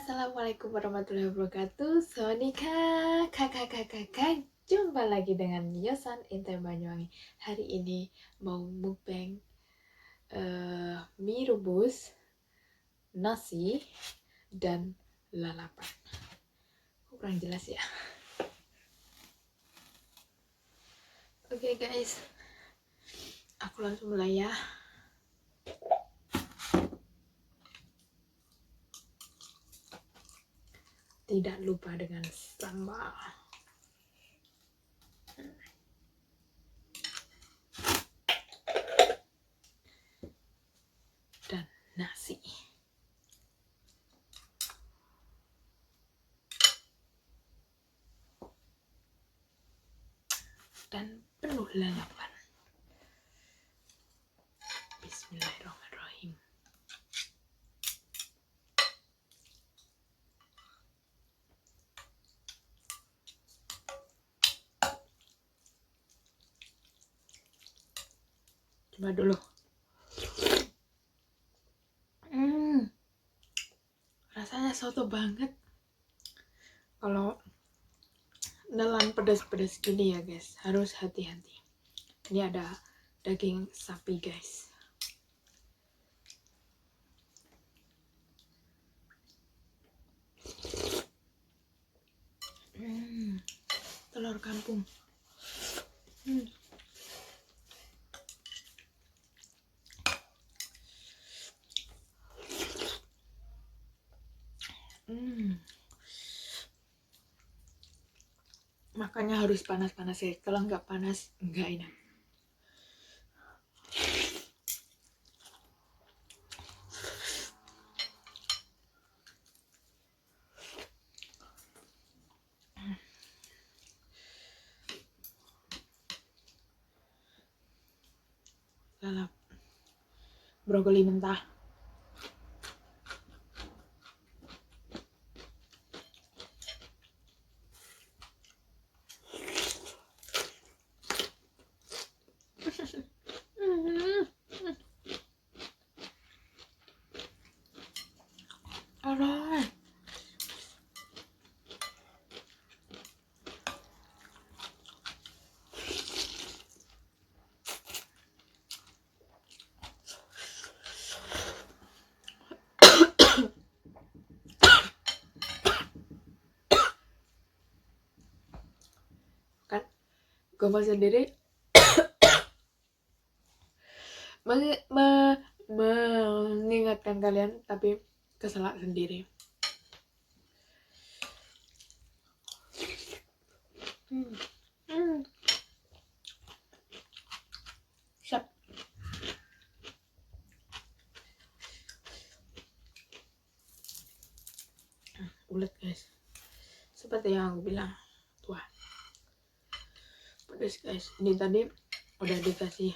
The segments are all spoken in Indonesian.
Assalamualaikum warahmatullahi wabarakatuh. Sonika, kakak. Jumpa lagi dengan Yosan Inter Banyuwangi. Hari ini mau mukbang mie rebus, nasi, dan lalapan. Kurang jelas ya. Oke guys, aku langsung mulai ya. Tidak lupa dengan sambal dan nasi. Dan penuh lalapan. Bismillahirrahmanirrahim. Coba dulu. Rasanya soto banget. Kalau nelan pedas-pedas gini ya guys, harus hati-hati. Ini ada daging sapi guys. Telur kampung. Makanya harus panas-panas ya. Kalau nggak panas nggak enak. Lalap brokoli mentah. Aroy. Kan gue sendiri mengingatkan kalian, tapi keselak sendiri. Siap. Ulet guys, seperti yang aku bilang. Wah, pedas guys. Ini tadi udah dikasih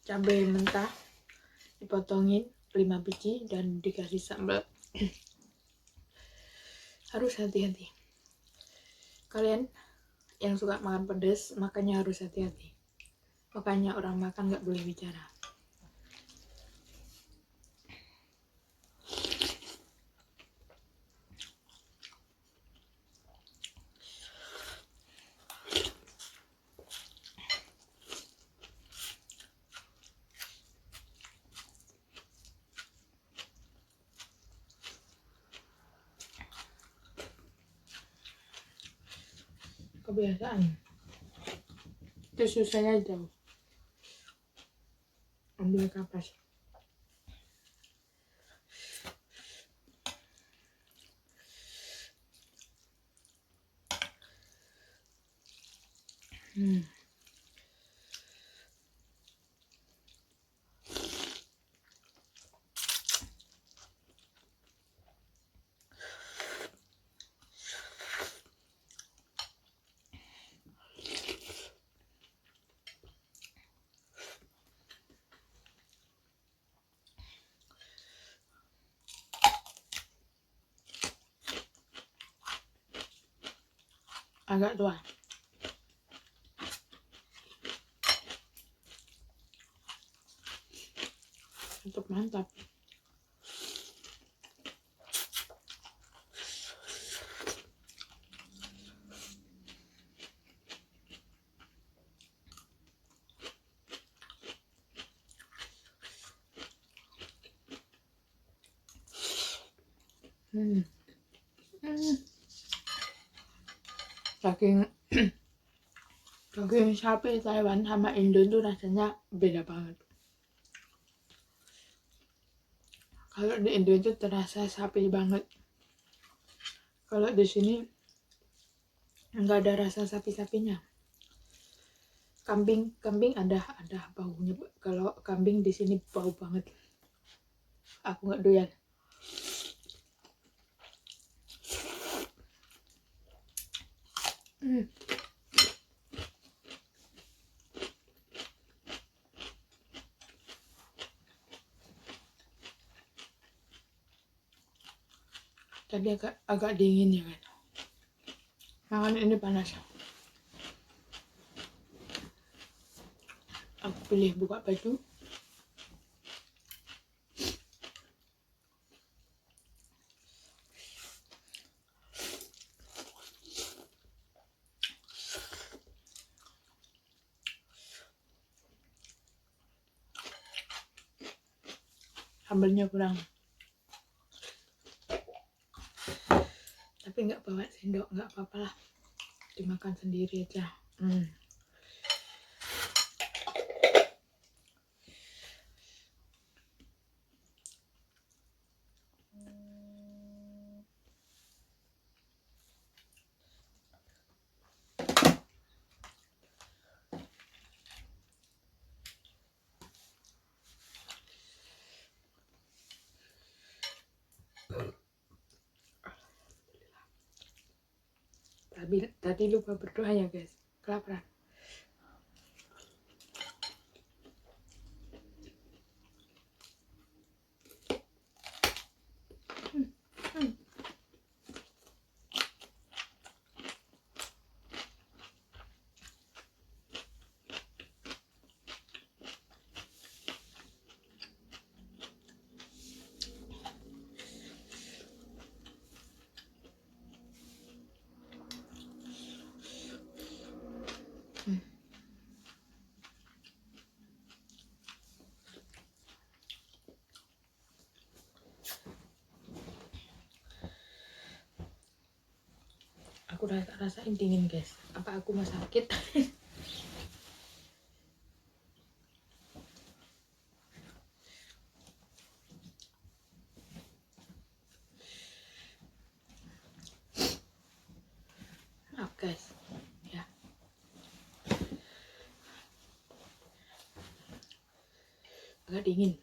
cabai mentah, dipotongin 5 biji dan dikasih sambal. Harus hati-hati. Kalian yang suka makan pedas, makanya harus hati-hati. Makanya orang makan nggak boleh bicara. Kebiasaan. Itu susahnya jauh. Ambil kapas. Agak tua. Untuk mantap. Hmm. Hmm. Daging daging sapi Taiwan sama Indo itu rasanya beda banget. Kalau di Indo itu terasa sapi banget. Kalau di sini nggak ada rasa sapi-sapinya. Kambing ada baunya. Kalau kambing di sini bau banget. Aku nggak doyan. Hmm. Tadi agak dingin ya kan. Makan ini panas. Aku pilih buka baju. Sambalnya kurang. Tapi nggak bawa sendok, nggak apa-apa lah. Dimakan sendiri aja. Tadi lupa berdoa ya guys. Kelaparan. Aku rasain dingin guys. Apa aku mau sakit? Maaf guys. Ya. Agak dingin.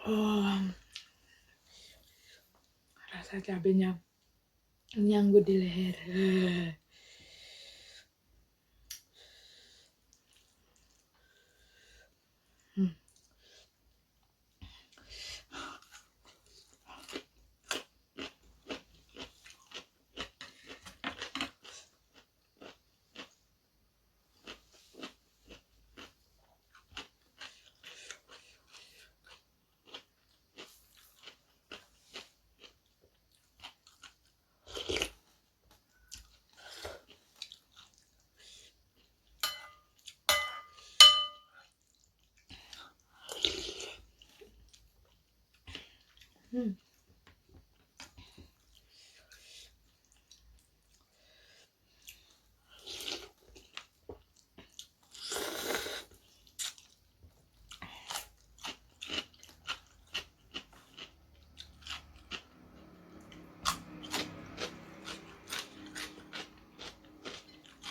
Oh, rasa cabenya nyanggut di leher.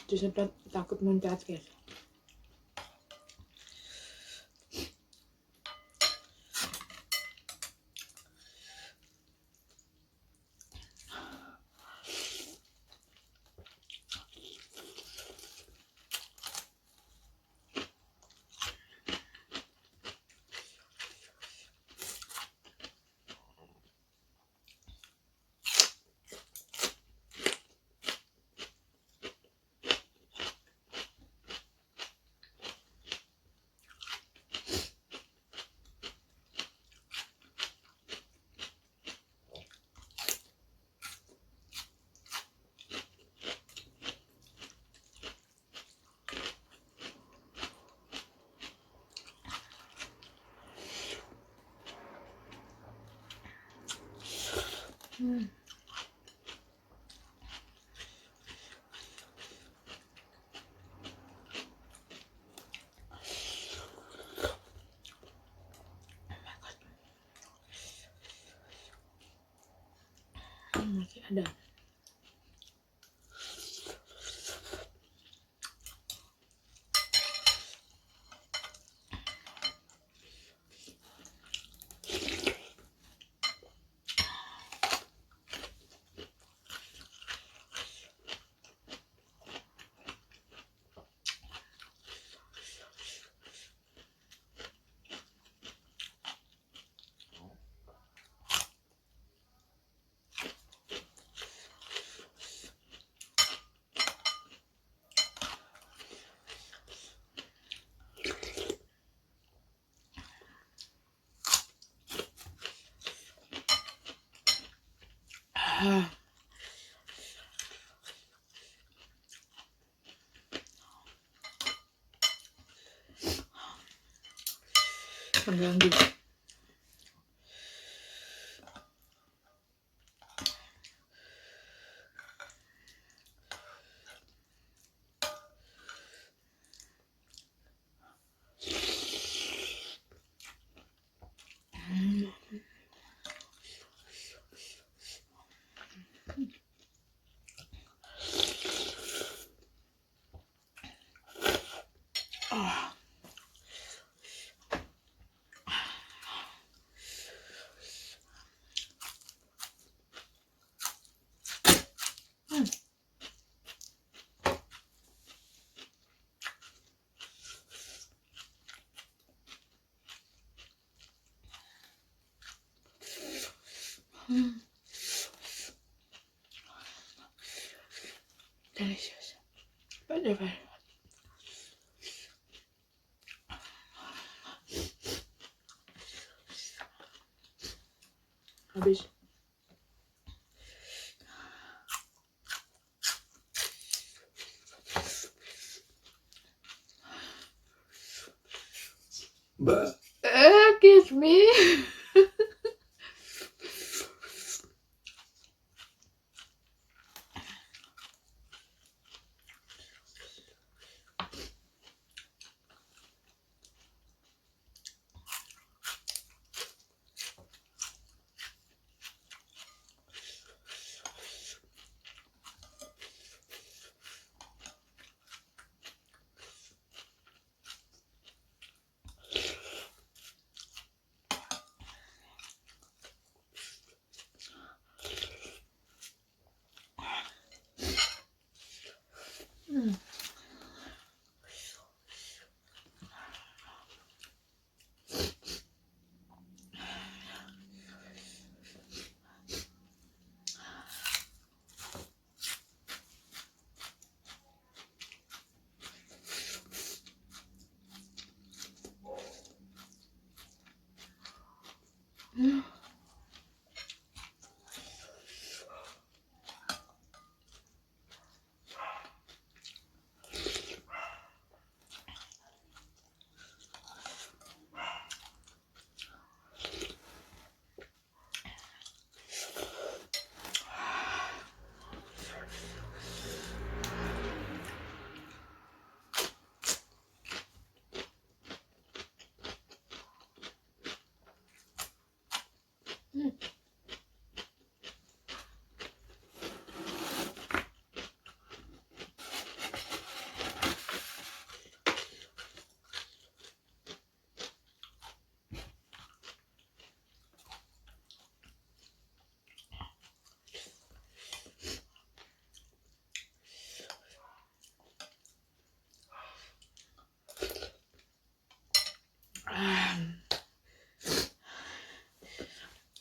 Disedot takut muncrat guys. Hmm. Masih ada. Mengganggu. Ah. Delicious. Bener-bener. Habis. Excuse me.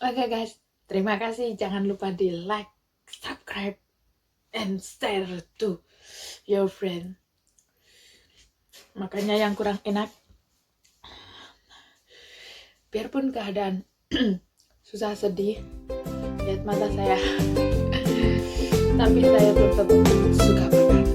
Oke guys, terima kasih. Jangan lupa di like, subscribe, and share to your friend. Makanya yang kurang enak, biarpun keadaan susah sedih, lihat mata saya, tapi saya tetap suka makan.